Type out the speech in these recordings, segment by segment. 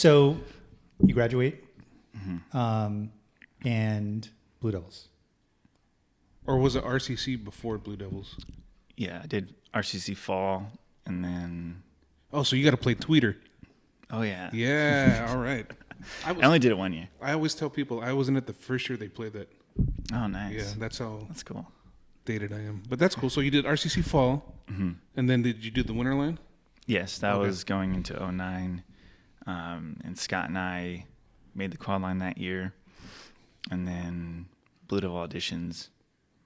So you graduate, and Blue Devils. Or was it RCC before Blue Devils? Yeah, I did RCC fall, and then... Oh, so you got to play tweeter. Oh, yeah. Yeah, all right. I only did it 1 year. I always tell people I wasn't at the first year they played that. Oh, nice. Yeah, that's cool. Dated I am. But that's cool. So you did RCC fall, and then did you do the winter line? Yes, that was going into 2009, and Scott and I made the quad line that year, and then Blue Devil auditions,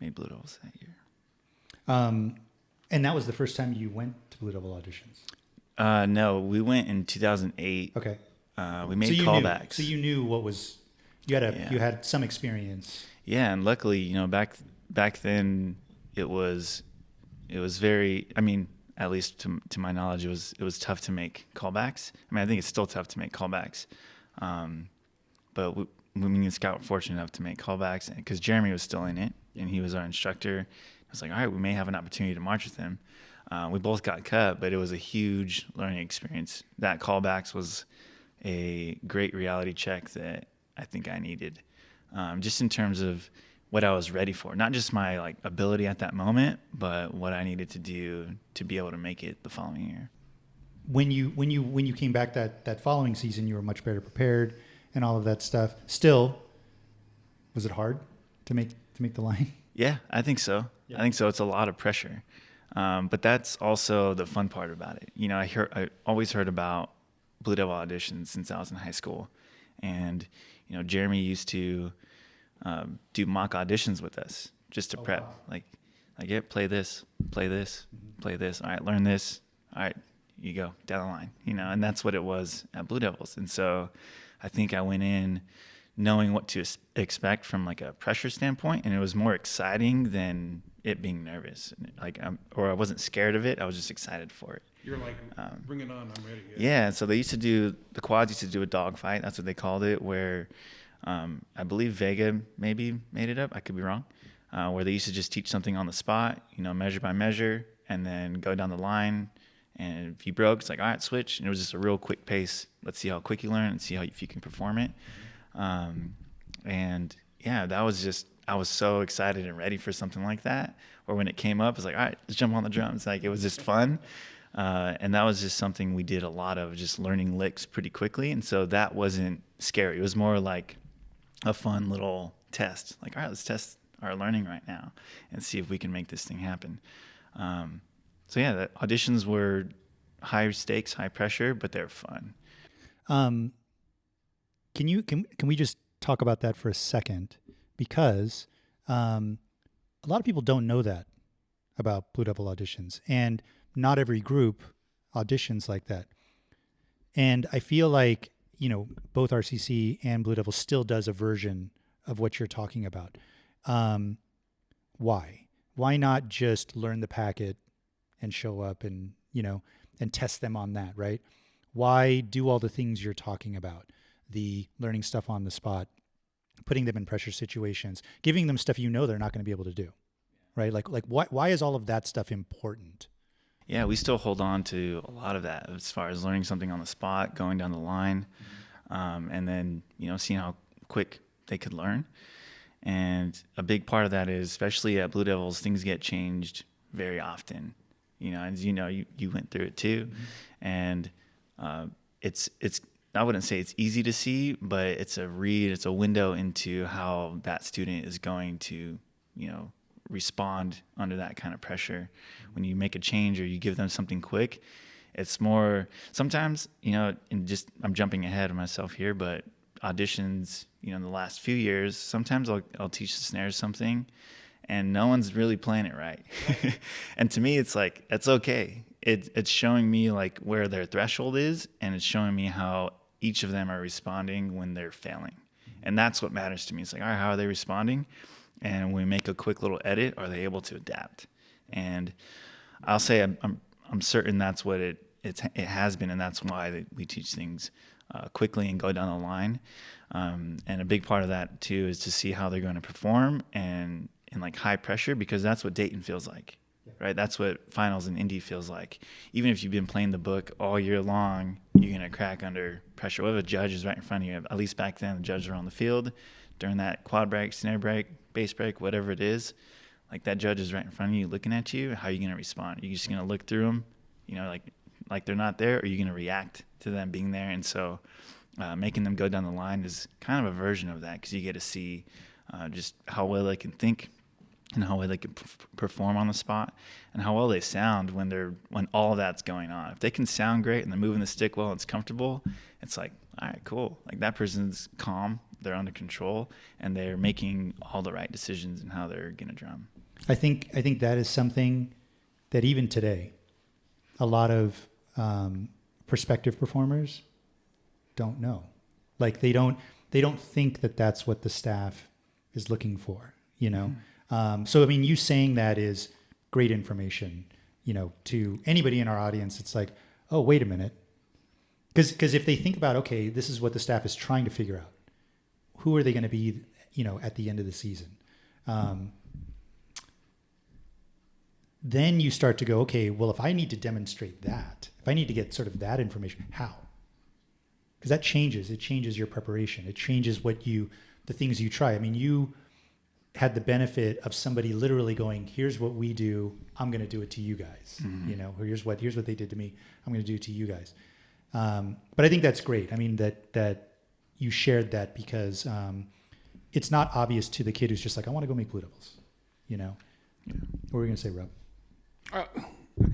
made Blue Devils that year. And that was the first time you went to Blue Devil auditions? No, we went in 2008. Okay. We made callbacks. So you knew what was, you had some experience. Yeah, and luckily, back then it was very, I mean, at least to my knowledge, it was tough to make callbacks. I mean, I think it's still tough to make callbacks. But we and Scott were fortunate enough to make callbacks because Jeremy was still in it and he was our instructor. I was like, all right, we may have an opportunity to march with him. We both got cut, but it was a huge learning experience. That callbacks was a great reality check that I think I needed, just in terms of what I was ready for, not just my ability at that moment, but what I needed to do to be able to make it the following year. When you came back that following season, you were much better prepared and all of that stuff. Still, was it hard to make the line? Yeah, I think so. Yeah. I think so. It's a lot of pressure. But that's also the fun part about it. I always heard about Blue Devil auditions since I was in high school. And, Jeremy used to do mock auditions with us just to prep. Wow. Yeah, play this, play this. All right, learn this. All right, you go down the line, and that's what it was at Blue Devils. And so I think I went in knowing what to expect from a pressure standpoint, and it was more exciting than it being nervous. Or I wasn't scared of it. I was just excited for it. You're like, bring it on, I'm ready. Yeah, so the quads used to do a dog fight. That's what they called it, where I believe Vega maybe made it up. I could be wrong. Where they used to just teach something on the spot, measure by measure, and then go down the line. And if you broke, it's like, all right, switch. And it was just a real quick pace. Let's see how quick you learn and see if you can perform it. And yeah, that was just, I was so excited and ready for something like that. Or when it came up, it was like, all right, let's jump on the drums. It was just fun. And that was just something we did a lot of, just learning licks pretty quickly. And so that wasn't scary. It was more like a fun little test. All right, let's test our learning right now and see if we can make this thing happen. So yeah, the auditions were high stakes, high pressure, but they're fun. Can we just talk about that for a second? Because a lot of people don't know that about Blue Devil auditions, and not every group auditions like that. And I feel like, both RCC and Blue Devil still does a version of what you're talking about. Why? Why not just learn the packet and show up and test them on that, right? Why do all the things you're talking about? The learning stuff on the spot, putting them in pressure situations, giving them stuff they're not going to be able to do, right? Why is all of that stuff important? Yeah, we still hold on to a lot of that as far as learning something on the spot, going down the line, and then seeing how quick they could learn. And a big part of that is, especially at Blue Devils, things get changed very often. As you went through it too, and it's I wouldn't say it's easy to see, but it's a window into how that student is going to respond under that kind of pressure. When you make a change or you give them something quick, it's more sometimes I'm jumping ahead of myself here, but auditions in the last few years, sometimes I'll teach the snares something and no one's really playing it right. And to me, it's it's okay. It's showing me where their threshold is, and it's showing me how each of them are responding when they're failing. And that's what matters to me. It's all right, how are they responding? And when we make a quick little edit, are they able to adapt? And I'll say I'm certain that's what it has been, and that's why we teach things quickly and go down the line. And a big part of that too is to see how they're going to perform and in high pressure, because that's what Dayton feels like, right? That's what finals and Indy feels like. Even if you've been playing the book all year long, you're going to crack under pressure. What if a judge is right in front of you? At least back then, the judges were on the field during that quad break, snare break, bass break, whatever it is. Like that judge is right in front of you looking at you. How are you going to respond? Are you just going to look through them, like they're not there? Or are you going to react to them being there? And so making them go down the line is kind of a version of that, because you get to see just how well they can think and how well they can perform on the spot, and how well they sound when all of that's going on. If they can sound great and they're moving the stick well and it's comfortable, it's like, all right, cool. Like that person's calm, they're under control, and they're making all the right decisions in how they're going to drum. I think that is something that even today, a lot of prospective performers don't know. Like they don't think that that's what the staff is looking for, you know? So, I mean, you saying that is great information, you know, to anybody in our audience. It's like, oh, wait a minute. Because if they think about, okay, this is what the staff is trying to figure out, who are they going to be, you know, at the end of the season? Then you start to go, okay, well, if I need to demonstrate that, if I need to get sort of that information, how? Because that changes. It changes your preparation. It changes the things you try. I mean, you had the benefit of somebody literally going, here's what we do, I'm going to do it to you guys. You know, or here's what they did to me, I'm going to do it to you guys. But I think that's great. I mean, that you shared that, because it's not obvious to the kid who's just like, I want to go make Blue Devils, you know? Yeah. What were we going to say, Rob? I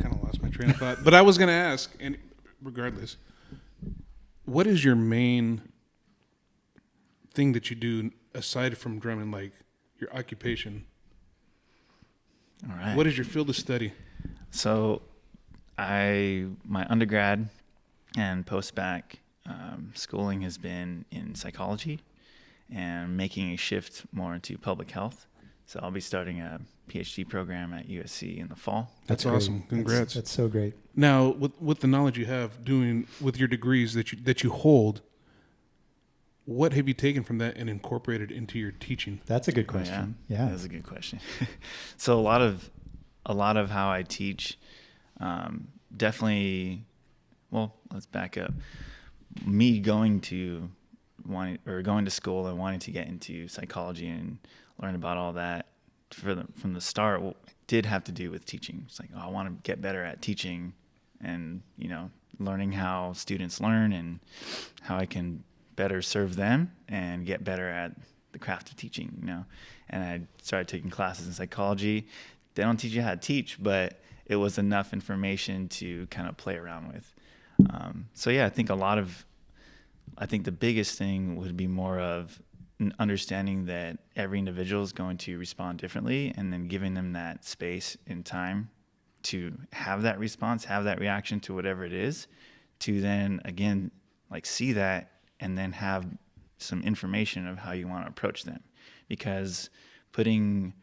kind of lost my train of thought, but I was going to ask, and regardless, what is your main thing that you do aside from drumming, like your occupation? All right. What is your field of study? So my undergrad and post-bac schooling has been in psychology and making a shift more into public health. So I'll be starting a PhD program at USC in the fall. That's awesome. Congrats. That's so great. Now, with the knowledge you have doing with your degrees that you hold, what have you taken from that and incorporated into your teaching? That's a good question. Yeah. That's a good question. So a lot of how I teach, definitely. Well, let's back up. Me going to school and wanting to get into psychology and learn about all that from the start did have to do with teaching. It's like, I want to get better at teaching, and you know, learning how students learn and how I can better serve them and get better at the craft of teaching, you know. And I started taking classes in psychology. They don't teach you how to teach, but it was enough information to kind of play around with. So yeah, I think the biggest thing would be more of understanding that every individual is going to respond differently, and then giving them that space and time to have that response, have that reaction to whatever it is, to then again, like, see that and then have some information of how you want to approach them. Because putting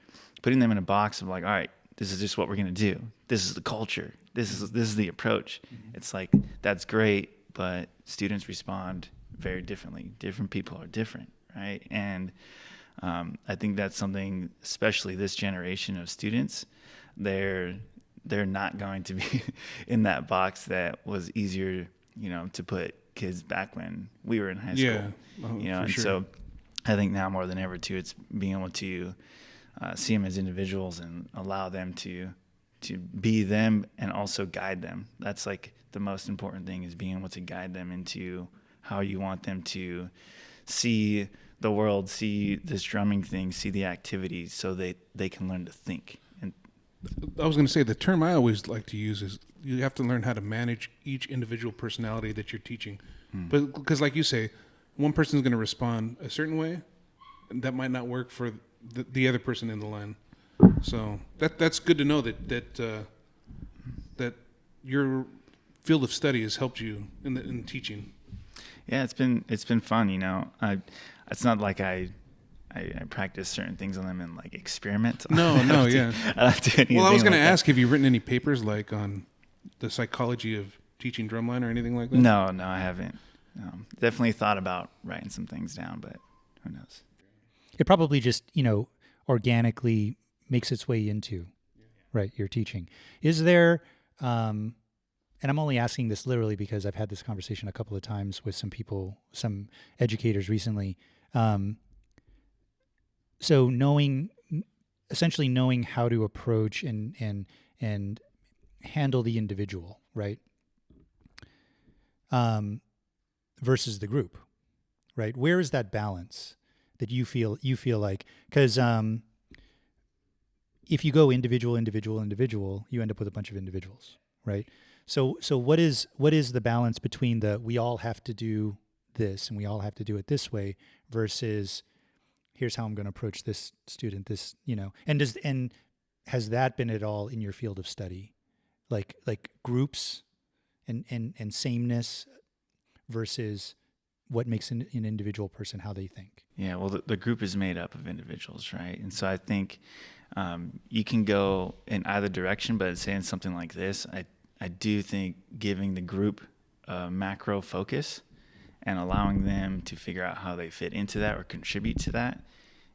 them in a box of like, all right, this is just what we're going to do. This is the culture. This is the approach. Mm-hmm. It's like, that's great, but students respond very differently. Different people are different, right? And I think that's something, especially this generation of students, they're not going to be in that box that was easier, you know, to put kids back when we were in high school. Yeah, you know, and sure. So I think now more than ever too, it's being able to see them as individuals and allow them to be them and also guide them. That's like the most important thing, is being able to guide them into how you want them to see the world, see this drumming thing, see the activities, so they can learn to think. And I was going to say, the term I always like to use is you have to learn how to manage each individual personality that you're teaching. But because, like you say, one person's going to respond a certain way, and that might not work for the other person in the line. So that's good to know that your field of study has helped you in teaching. Yeah, it's been fun. You know, it's not like I practice certain things on them and like experiment. No, yeah. I don't do anything. Well, I was going to like ask, have you written any papers like on the psychology of teaching drumline or anything like that? No, I haven't. Definitely thought about writing some things down, but who knows? It probably just, you know, organically makes its way into, right, your teaching. Is there and I'm only asking this literally because I've had this conversation a couple of times with some people, some educators recently. So essentially knowing how to approach and handle the individual, right? Versus the group, right? Where is that balance that you feel like? Because if you go individual, you end up with a bunch of individuals, right? So what is the balance between the we all have to do this and we all have to do it this way versus here's how I'm going to approach this student, this, and has that been at all in your field of study? Like groups and sameness versus what makes an individual person, how they think. Yeah, well, the group is made up of individuals, right? And so I think you can go in either direction, but saying something like this, I do think giving the group a macro focus and allowing them to figure out how they fit into that or contribute to that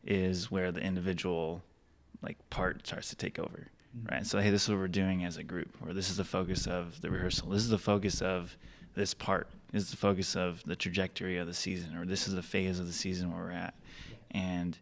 is where the individual part starts to take over, right? So, hey, this is what we're doing as a group, or this is the focus of the rehearsal. This is the focus of this part. This is the focus of the trajectory of the season, or this is the phase of the season where we're at. And,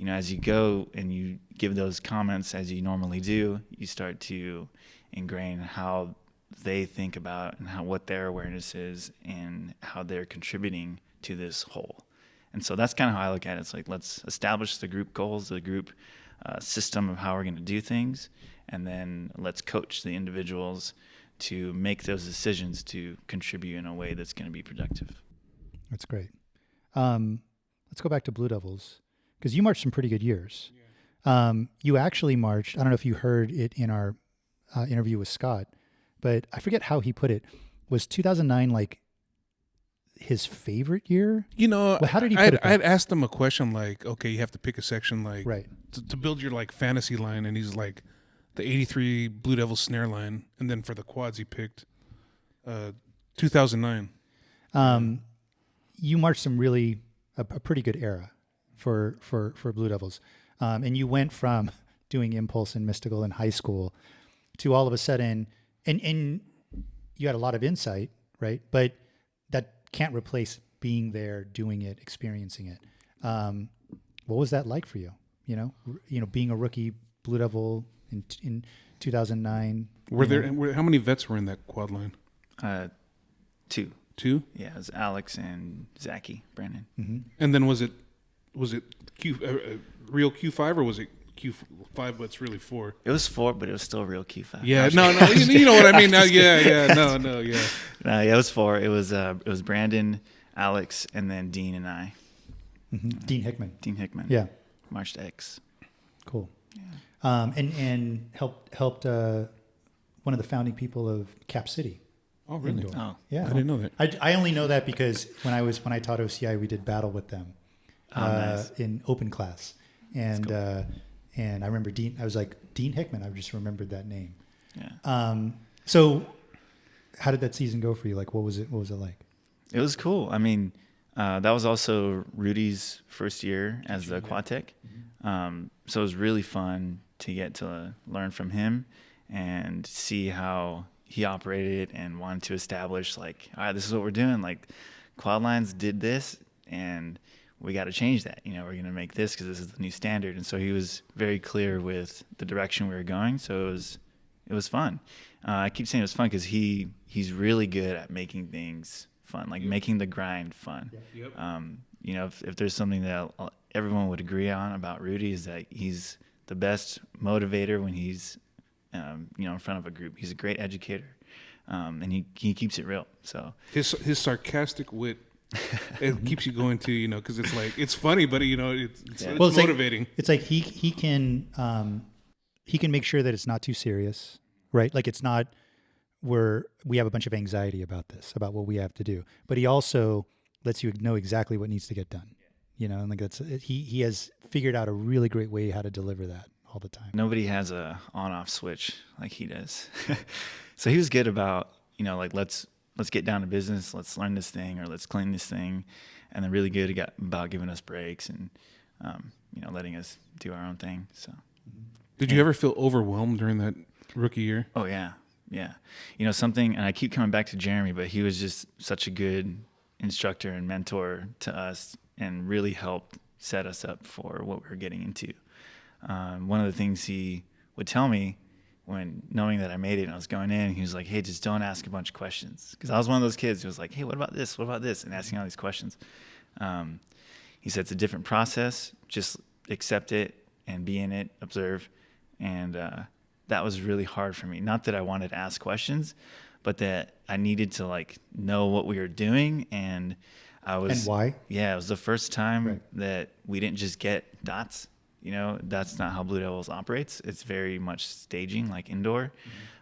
as you go and you give those comments as you normally do, you start to ingrain how they think about and what their awareness is and how they're contributing to this whole. And so that's kind of how I look at it. It's like, let's establish the group goals, the group system of how we're going to do things, and then let's coach the individuals to make those decisions to contribute in a way that's going to be productive. That's great. Let's go back to Blue Devils, because you marched some pretty good years. Yeah. You actually marched, I don't know if you heard it in our interview with Scott, but I forget how he put it. Was 2009 his favorite year? How did he put it? I had asked him a question like, okay, you have to pick a section right. to build your fantasy line, and he's like, the 83 Blue Devil snare line, and then for the quads he picked 2009. You marched some really a pretty good era for Blue Devils, and you went from doing Impulse and Mystical in high school to all of a sudden, and you had a lot of insight, right? But that can't replace being there, doing it, experiencing it. What was that like for you? Being a rookie Blue Devil in 2009. How many vets were in that quad line? 2. 2? Yeah, it was Alex and Zachy Brandon. Mm-hmm. And then was it real Q5 or was it Q5 but it's really 4? It was 4, but it was still real Q5. Yeah, no, you know what I mean now. Yeah, no, yeah. No, yeah, it was 4. It was Brandon, Alex, and then Dean and I. Mm-hmm. Dean Hickman. Yeah. Marched X. Cool. Yeah. And helped one of the founding people of Cap City. Oh, really? Oh, yeah. I didn't know that. I only know that because when I taught OCI, we did battle with them nice. In open class, and cool. And I remember Dean. I was like, Dean Hickman. I just remembered that name. Yeah. So, how did that season go for you? What was it like? It was cool. I mean, that was also Rudy's first year as the quad tech. So it was really fun to get to learn from him and see how he operated and wanted to establish all right, this is what we're doing. Quad lines did this and we got to change that. We're going to make this because this is the new standard. And so he was very clear with the direction we were going. So it was fun. I keep saying it was fun because he's really good at making things fun, making the grind fun. Yep. If there's something that everyone would agree on about Rudy is that he's the best motivator when he's in front of a group. He's a great educator, and he keeps it real. So his sarcastic wit, it keeps you going too. Because it's funny, but it's motivating. It's like he can make sure that it's not too serious, right? It's not where we have a bunch of anxiety about this, about what we have to do, but he also lets you know exactly what needs to get done. And he has figured out a really great way how to deliver that all the time. Nobody has a on-off switch like he does. So he was good about, let's get down to business, let's learn this thing or let's clean this thing, and then really good about giving us breaks and letting us do our own thing. So did you ever feel overwhelmed during that rookie year? Oh yeah. Yeah. You know, something, and I keep coming back to Jeremy, but he was just such a good instructor and mentor to us and really helped set us up for what we were getting into. One of the things he would tell me when knowing that I made it and I was going in, he was like, hey, just don't ask a bunch of questions. Because I was one of those kids who was like, hey, what about this? What about this? And asking all these questions. He said it's a different process. Just accept it and be in it, observe. And that was really hard for me. Not that I wanted to ask questions, but that I needed to like know what we were doing. And I was... And why? Yeah, it was the first time that we didn't just get dots. You know, that's not how Blue Devils operates. It's very much staging, like indoor,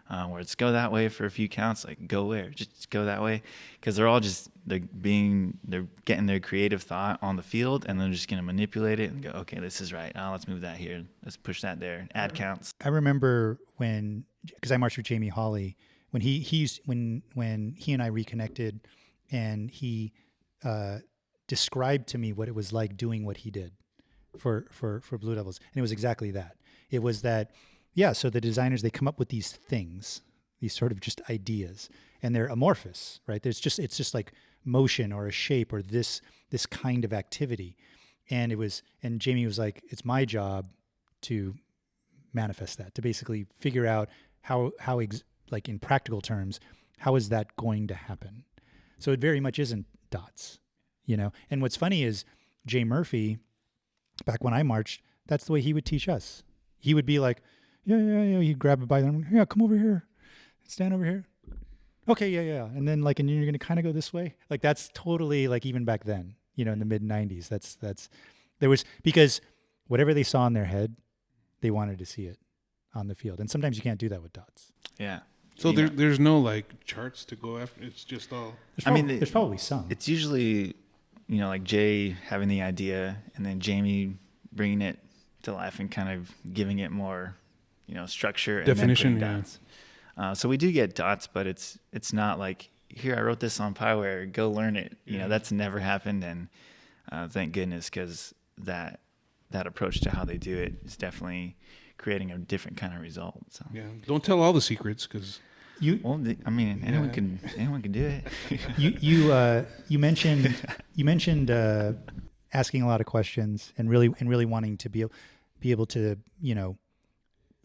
where it's go that way for a few counts, like go where, just go that way, because they're all just they're getting their creative thought on the field, and they're just gonna manipulate it and go, okay, this is right. Oh, let's move that here. Let's push that there. Add counts. I remember when, because I marched with Jamie Hawley, when when he and I reconnected, and he described to me what it was like doing what he did for Blue Devils. And it was exactly that. It was that, yeah, so the designers, they come up with these things, these sort of just ideas, and they're amorphous, right? It's just like motion or a shape or this kind of activity. And Jamie was like, it's my job to manifest that, to basically figure out how like in practical terms, how is that going to happen? So it very much isn't dots, you know? And what's funny is Jay Murphy, back when I marched, that's the way he would teach us. He would be like, yeah. He'd grab a by the arm, yeah, come over here, stand over here. Okay, yeah. And then like, and you're going to kind of go this way. Like that's totally like even back then, you know, in the mid 90s, there was, because whatever they saw in their head, they wanted to see it on the field. And sometimes you can't do that with dots. Yeah. So there's no like charts to go after. It's just all. There's probably some. It's usually, you know, like Jay having the idea and then Jamie bringing it to life and kind of giving it more, you know, structure and definition. Then dots. So we do get dots, but it's not like, here, I wrote this on Pieware, go learn it. You know, that's never happened. And thank goodness, because that approach to how they do it is definitely creating a different kind of result. So yeah, don't tell all the secrets, because anyone can do it. You mentioned asking a lot of questions and really wanting to be able to, you know,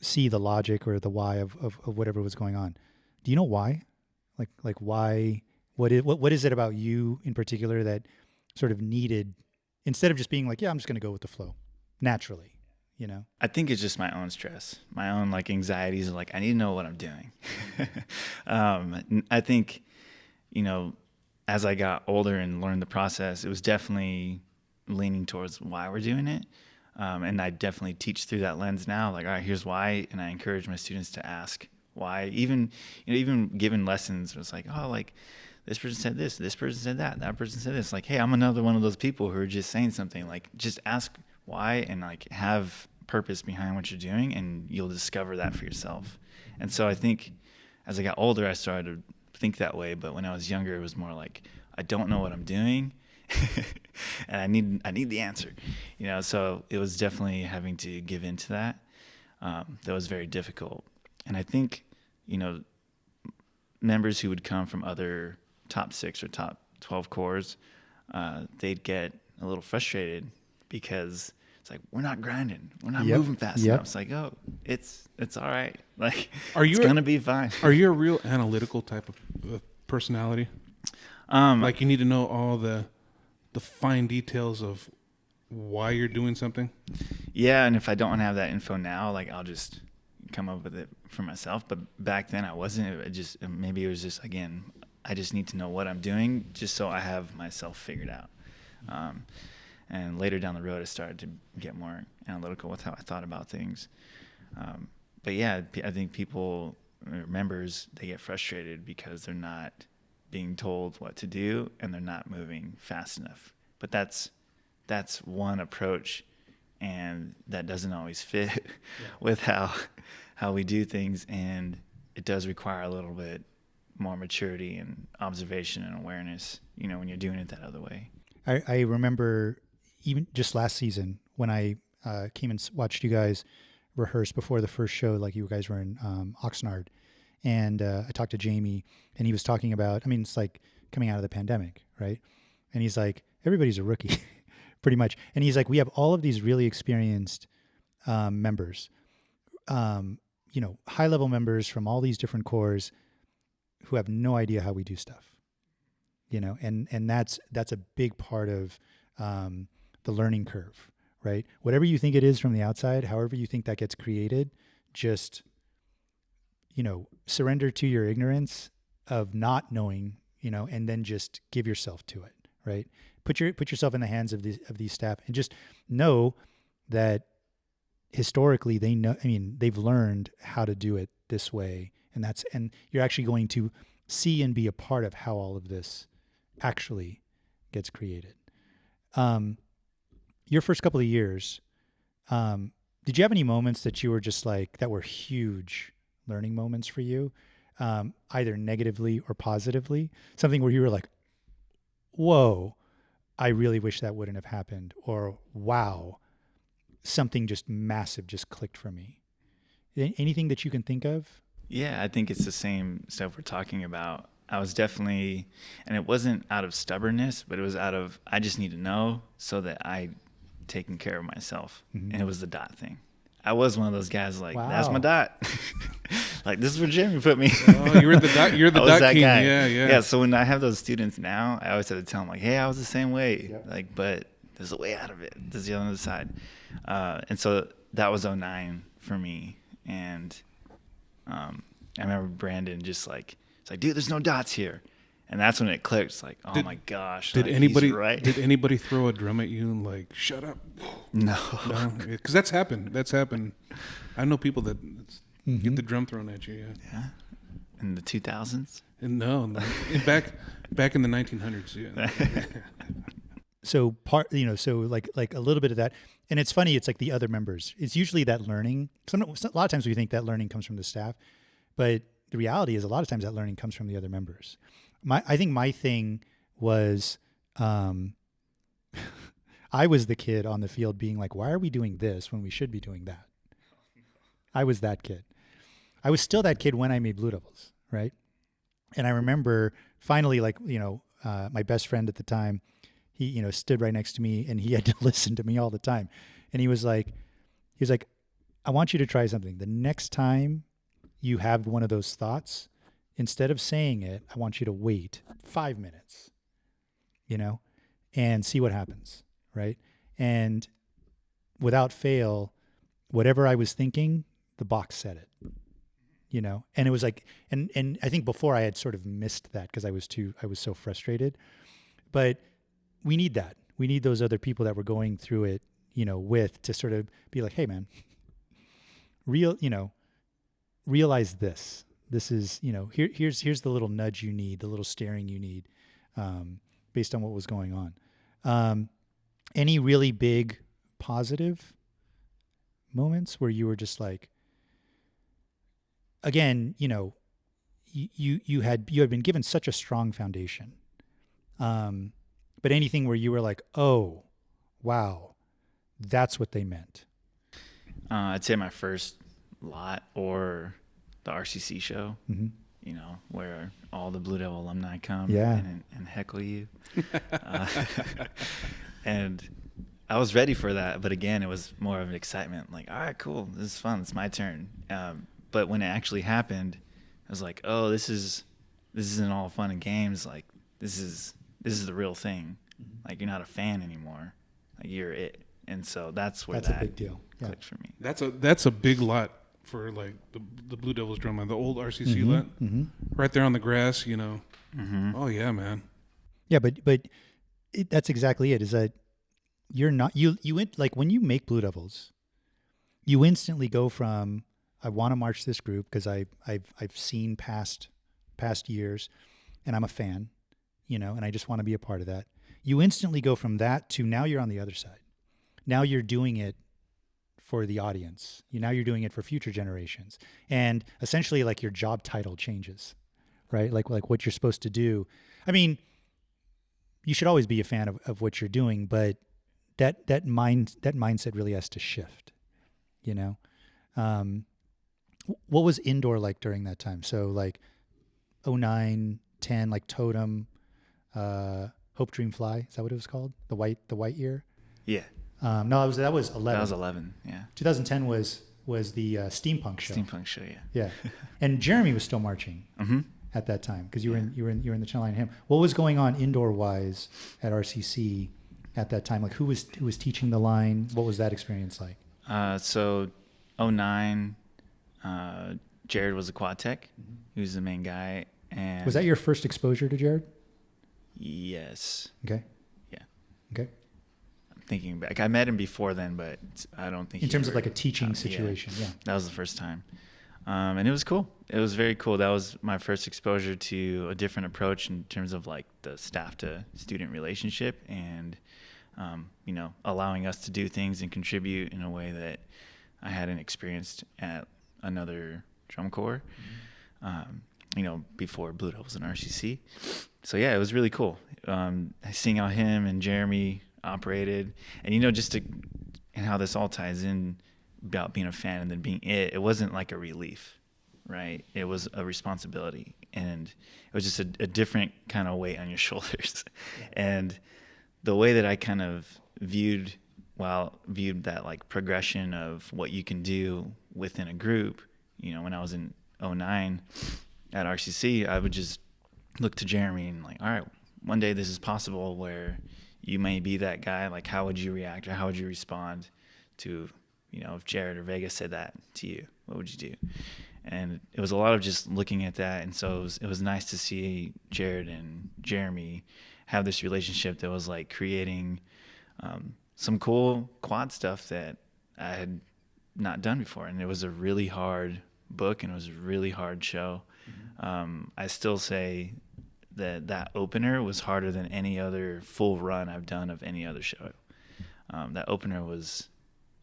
see the logic or the why of whatever was going on. Do you know why? Like why? What is it about you in particular that sort of needed, instead of just being like, yeah, I'm just going to go with the flow naturally, you know? I think it's just my own stress, my own like anxieties of like, I need to know what I'm doing. I think, you know, as I got older and learned the process, it was definitely leaning towards why we're doing it. And I definitely teach through that lens now, like, all right, here's why. And I encourage my students to ask why. Even given lessons, it was like, oh, like this person said this person said that person said this. Like, hey, I'm another one of those people who are just saying something. Like, just ask why and like have purpose behind what you're doing, and you'll discover that for yourself. And so I think as I got older, I started to think that way. But when I was younger, it was more like, I don't know what I'm doing. And I need the answer, you know. So it was definitely having to give into that. That was very difficult. And I think, you know, members who would come from other top 6 or top 12 corps, they'd get a little frustrated because it's like, we're not grinding, we're not moving fast enough. It's like, oh, it's all right. Like, it's gonna be fine. Are you a real analytical type of personality? Like you need to know all the fine details of why you're doing something? Yeah, and if I don't have that info now, like I'll just come up with it for myself. But back then I wasn't. Maybe it was just, again, I just need to know what I'm doing just so I have myself figured out. And later down the road, I started to get more analytical with how I thought about things. But yeah, I think people, members, they get frustrated because they're not being told what to do and they're not moving fast enough. But that's one approach, and that doesn't always fit with how we do things, and it does require a little bit more maturity and observation and awareness, you know, when you're doing it that other way. I remember even just last season when I came and watched you guys rehearse before the first show, like you guys were in Oxnard, And I talked to Jamie, and he was talking about, I mean, it's like coming out of the pandemic, right? And he's like, everybody's a rookie, pretty much. And he's like, we have all of these really experienced members, high level members from all these different corps who have no idea how we do stuff, and that's a big part of the learning curve, right? Whatever you think it is from the outside, however you think that gets created, just, surrender to your ignorance of not knowing, and then just give yourself to it, right? Put yourself in the hands of these staff, and just know that historically they've learned how to do it this way, and you're actually going to see and be a part of how all of this actually gets created. Your first couple of years, did you have any moments that you were just like, that were huge learning moments for you, either negatively or positively? Something where you were like, whoa, I really wish that wouldn't have happened, or wow, something just massive just clicked for me. Anything that you can think of? Yeah, I think it's the same stuff we're talking about. I was definitely, and it wasn't out of stubbornness, but it was out of, I just need to know so that I taking care of myself. Mm-hmm. And it was the dot thing. I was one of those guys like, Wow. That's my dot. Like, this is where Jimmy put me. Oh, you're the dot. You're the I was dot that king. guy. Yeah. Yeah. So when I have those students now, I always have to tell them like, hey, I was the same way. Yep. Like, but there's a way out of it. There's the other side. And so that was 2009 for me. And I remember Brandon just like, it's like, dude, there's no dots here. And that's when it clicked. It's like, oh my gosh. Did like, anybody he's right. Did anybody throw a drum at you and like, shut up? No. No, because that's happened. That's happened. I know people that Mm-hmm. get the drum thrown at you. Yeah. Yeah. In the 2000s. And no, back in the 1900s. Yeah. So so like a little bit of that. And it's funny, it's like the other members. It's usually that learning. A lot of times we think that learning comes from the staff, but the reality is a lot of times that learning comes from the other members. I think my thing was, I was the kid on the field being like, why are we doing this when we should be doing that? I was that kid. I was still that kid when I made Blue Devils, right? And I remember finally, like, my best friend at the time, he, stood right next to me and he had to listen to me all the time. And he was like, I want you to try something. The next time you have one of those thoughts, instead of saying it, I want you to wait 5 minutes, and see what happens, right? And without fail, whatever I was thinking, the box said it, and it was like, and I think before I had sort of missed that because I was so frustrated, but we need that. We need those other people that we're going through it, with, to sort of be like, hey man, realize this. This is, here's the little nudge you need, the little steering you need, based on what was going on. Any really big positive moments where you were just like, again, you had been given such a strong foundation. But anything where you were like, oh, wow, that's what they meant. I'd say my first lot, or the RCC show, Mm-hmm. Where all the Blue Devil alumni come Yeah. and heckle you. And I was ready for that. But again, it was more of an excitement. Like, all right, cool. This is fun. It's my turn. But when it actually happened, I was like, oh, this isn't all fun and games. Like, this is the real thing. Mm-hmm. Like, you're not a fan anymore. Like, you're it. And so that's where That's a big deal. Yeah. clicked for me. That's a big lot for like the Blue Devils drum line, the old RCC Mm-hmm. lot, Mm-hmm. right there on the grass. Mm-hmm. Oh yeah, man. Yeah, but that's exactly it. Is that you're not you like when you make Blue Devils, you instantly go from I want to march this group because I've seen past years, and I'm a fan, and I just want to be a part of that. You instantly go from that to now you're on the other side. Now you're doing it for the audience. Now you're doing it for future generations, and essentially like your job title changes, right? Like what you're supposed to do. I mean, you should always be a fan of what you're doing, but that mindset really has to shift, What was indoor like during that time? So like 09, 10, like Totem, Hope Dream Fly. Is that what it was called? The white year? Yeah. No, that was 11. That was 11. Yeah. 2010 was the steampunk show. Steampunk show. Yeah. Yeah. And Jeremy was still marching Mm-hmm. at that time because you were in the channel line him. What was going on indoor wise at RCC at that time? Like who was teaching the line? What was that experience like? So 09, Jared was a quad tech. Mm-hmm. He was the main guy. And Was that your first exposure to Jared? Yes. Okay. Yeah. Okay. I'm thinking back. I met him before then, but I don't think In he terms of ever- like a teaching yeah. situation. Yeah. That was the first time. And it was cool. It was very cool. That was my first exposure to a different approach in terms of like the staff to student relationship and, allowing us to do things and contribute in a way that I hadn't experienced at another drum corps, before Blue Devils and RCC. So yeah, it was really cool. Seeing how him and Jeremy operated and, and how this all ties in about being a fan and then being it wasn't like a relief, right? It was a responsibility and it was just a different kind of weight on your shoulders. And the way that I kind of viewed that like progression of what you can do within a group, when I was in 09 at RCC, I would just look to Jeremy and like, all right, one day this is possible where you may be that guy. Like, how would you react or how would you respond to, if Jared or Vega said that to you, what would you do? And it was a lot of just looking at that. And so it was nice to see Jared and Jeremy have this relationship that was like creating some cool quad stuff that I had not done before. And it was a really hard book and it was a really hard show. Mm-hmm. I still say that opener was harder than any other full run I've done of any other show. That opener was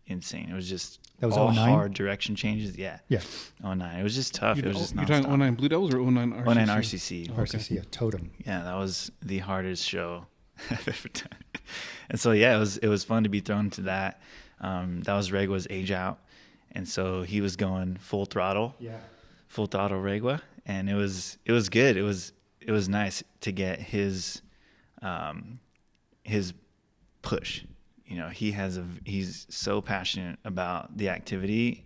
insane. It was just all 09? hard direction changes. Yeah. Yeah. 09. It was just tough. It was just You're nonstop. talking 09 Blue Devils or 09 RCC? 09 RCC. RCC, yeah, Totem. Yeah, that was the hardest show I've ever done. And so yeah, it was fun to be thrown into that. That was Regua's age out, and so he was going full throttle. Yeah. Full throttle Regua, and it was good. It was nice to get his push. He's so passionate about the activity.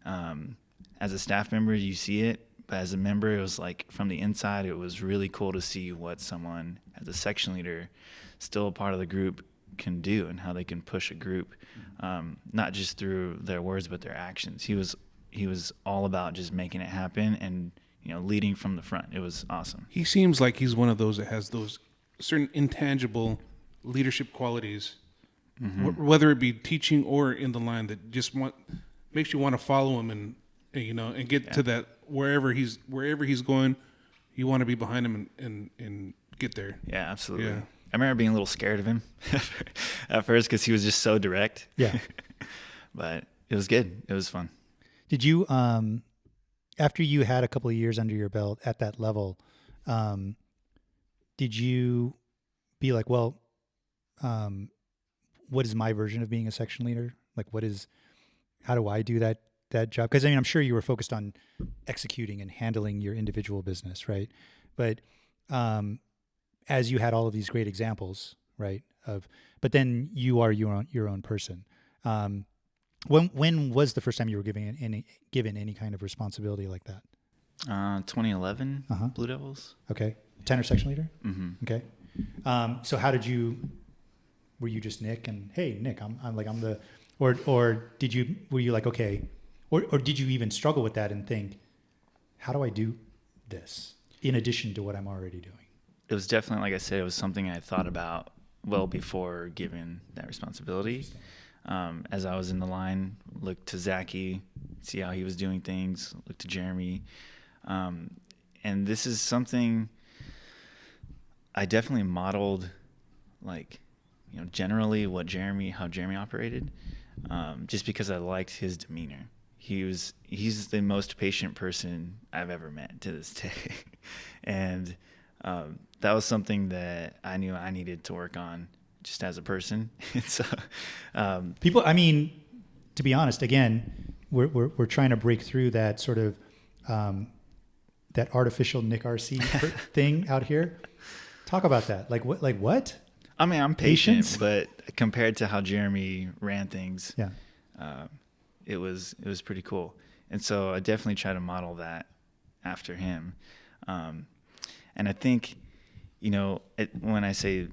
As a staff member, you see it, but as a member, it was like from the inside, it was really cool to see what someone as a section leader, still a part of the group, can do and how they can push a group, not just through their words, but their actions. He was all about just making it happen and, leading from the front. It was awesome. He seems like he's one of those that has those certain intangible leadership qualities, whether it be teaching or in the line, that just makes you want to follow him and get to that wherever he's going, you want to be behind him and get there. Yeah, absolutely. Yeah. I remember being a little scared of him at first because he was just so direct. Yeah. But it was good. It was fun. Did you, after you had a couple of years under your belt at that level, did you be like, well, what is my version of being a section leader? Like, how do I do that job? Because I'm sure you were focused on executing and handling your individual business, right? But as you had all of these great examples, right? But then you are your own person. When was the first time you were given any kind of responsibility like that? 2011, Blue Devils. Okay, tenor section leader. Mm-hmm. Okay, so were you just Nick and hey Nick, I'm the, or were you like okay, or did you even struggle with that and think, how do I do this in addition to what I'm already doing? It was definitely, like I said, it was something I thought about well before given that responsibility. As I was in the line, looked to Zachy, see how he was doing things, looked to Jeremy. And this is something I definitely modeled, like, generally how Jeremy operated, just because I liked his demeanor. He's the most patient person I've ever met to this day. And that was something that I knew I needed to work on just as a person. So, people, to be honest, again, we're trying to break through that sort of that artificial Nick Arce thing out here. Talk about that. Like what? I mean, I'm patient, Patience? but compared to how Jeremy ran things, Yeah. it was pretty cool. And so I definitely try to model that after him. And I think, when I say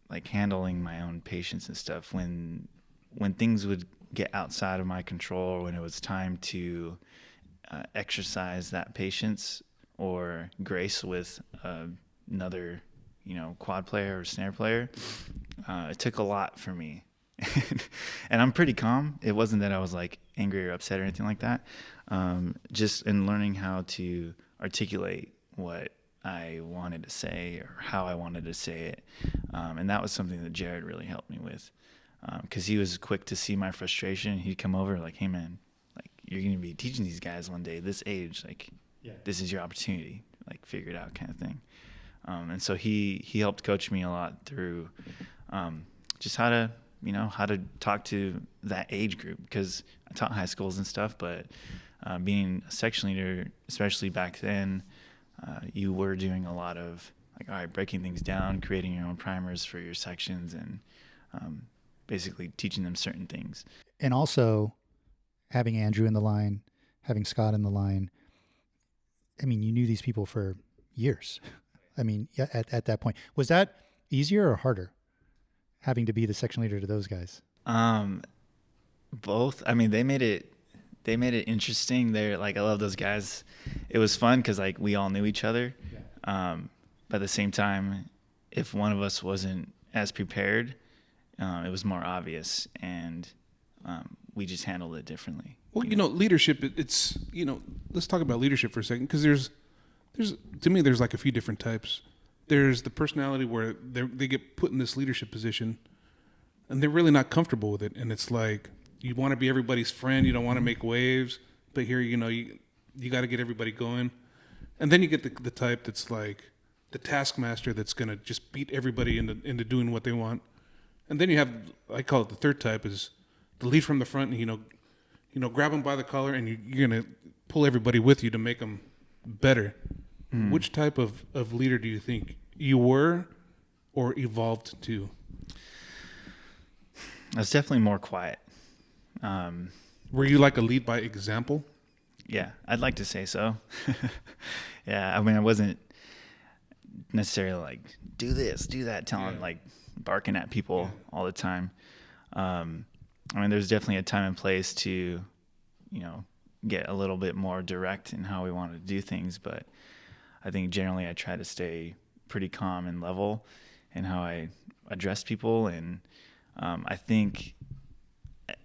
like handling my own patience and stuff, when things would get outside of my control, or when it was time to exercise that patience or grace with another, quad player or snare player, it took a lot for me. And I'm pretty calm. It wasn't that I was like angry or upset or anything like that. Just in learning how to articulate what I wanted to say or how I wanted to say it. And that was something that Jared really helped me with. Because he was quick to see my frustration. He'd come over like, hey man, like you're going to be teaching these guys one day, this age, like this is your opportunity, like figure it out kind of thing. And so he helped coach me a lot through just how to talk to that age group, because I taught high schools and stuff, but being a section leader, especially back then, you were doing a lot of like, all right, breaking things down, creating your own primers for your sections, and basically teaching them certain things. And also having Andrew in the line, having Scott in the line. I mean, you knew these people for years. I mean, at that point, was that easier or harder, having to be the section leader to those guys? Both. I mean, they made it interesting. They're like, I love those guys. It was fun because like we all knew each other. But at the same time, if one of us wasn't as prepared, it was more obvious, and we just handled it differently. Well, leadership, it's, let's talk about leadership for a second, because there's to me, there's like a few different types. There's the personality where they get put in this leadership position and they're really not comfortable with it. And it's like, you want to be everybody's friend. You don't want to make waves, but here, you got to get everybody going. And then you get the type that's like the taskmaster that's going to just beat everybody into doing what they want. And then you have, I call it the third type, is the lead from the front, and, grab them by the collar, and you're going to pull everybody with you to make them better. Which type of leader do you think you were or evolved to? I was definitely more quiet. Were you like a lead by example? Yeah, I'd like to say so. Yeah, I mean, I wasn't necessarily like, do this, do that, telling like barking at people all the time. I mean, there's definitely a time and place to, get a little bit more direct in how we wanted to do things, but I think generally I try to stay pretty calm and level in how I address people. And I think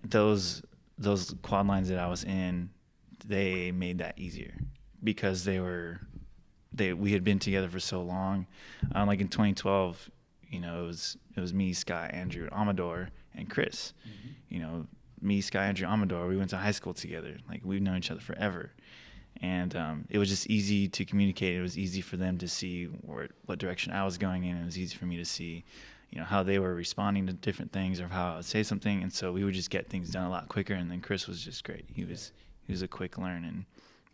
those quad lines that I was in, they made that easier because we had been together for so long. Like in 2012, it was me, Scott, Andrew, Amador, and Chris. Me, Scott, Andrew, Amador, we went to high school together. Like, we've known each other forever. And it was just easy to communicate. It was easy for them to see what direction I was going in. It was easy for me to see, how they were responding to different things or how I would say something. And so we would just get things done a lot quicker. And then Chris was just great. He was a quick learn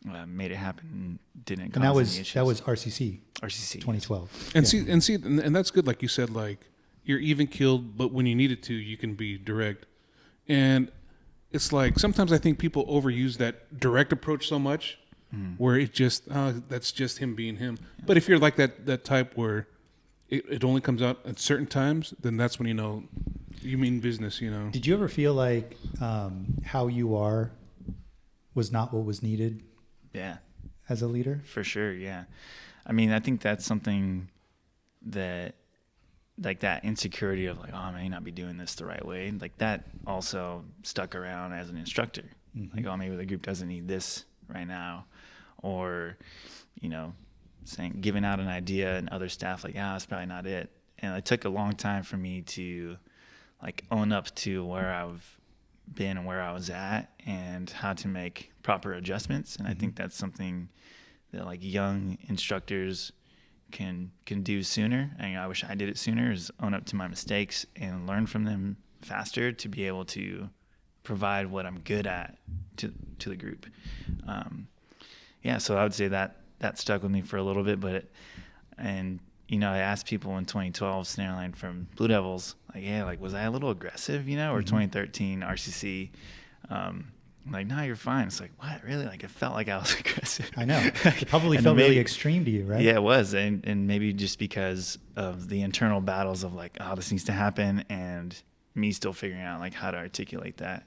and made it happen and didn't cause any issues. That was RCC 2012. And and that's good. Like you said, like you're even keeled, but when you need it to, you can be direct. And it's like sometimes I think people overuse that direct approach so much. Where it just that's just him being him. Yeah. But if you're like that type where it only comes out at certain times, then that's when you mean business. Did you ever feel like how you are was not what was needed? Yeah, as a leader, for sure. Yeah, I mean, I think that's something that, like that insecurity of like, oh, I may not be doing this the right way. Like that also stuck around as an instructor. Mm-hmm. Like, oh, maybe the group doesn't need this right now. Or, giving out an idea and other staff like, that's probably not it. And it took a long time for me to like own up to where I've been and where I was at and how to make proper adjustments. And I think that's something that like young instructors can do sooner. I wish I did it sooner, is own up to my mistakes and learn from them faster to be able to provide what I'm good at to the group. Yeah, so I would say that stuck with me for a little bit, and I asked people in 2012 snare line from Blue Devils, like, yeah, like, was I a little aggressive, or 2013 RCC, like, no, you're fine. It's like, what, really? Like, it felt like I was aggressive. I know. It probably felt really extreme to you, right? Yeah, it was. And maybe just because of the internal battles of like, oh, this needs to happen, and me still figuring out like how to articulate that.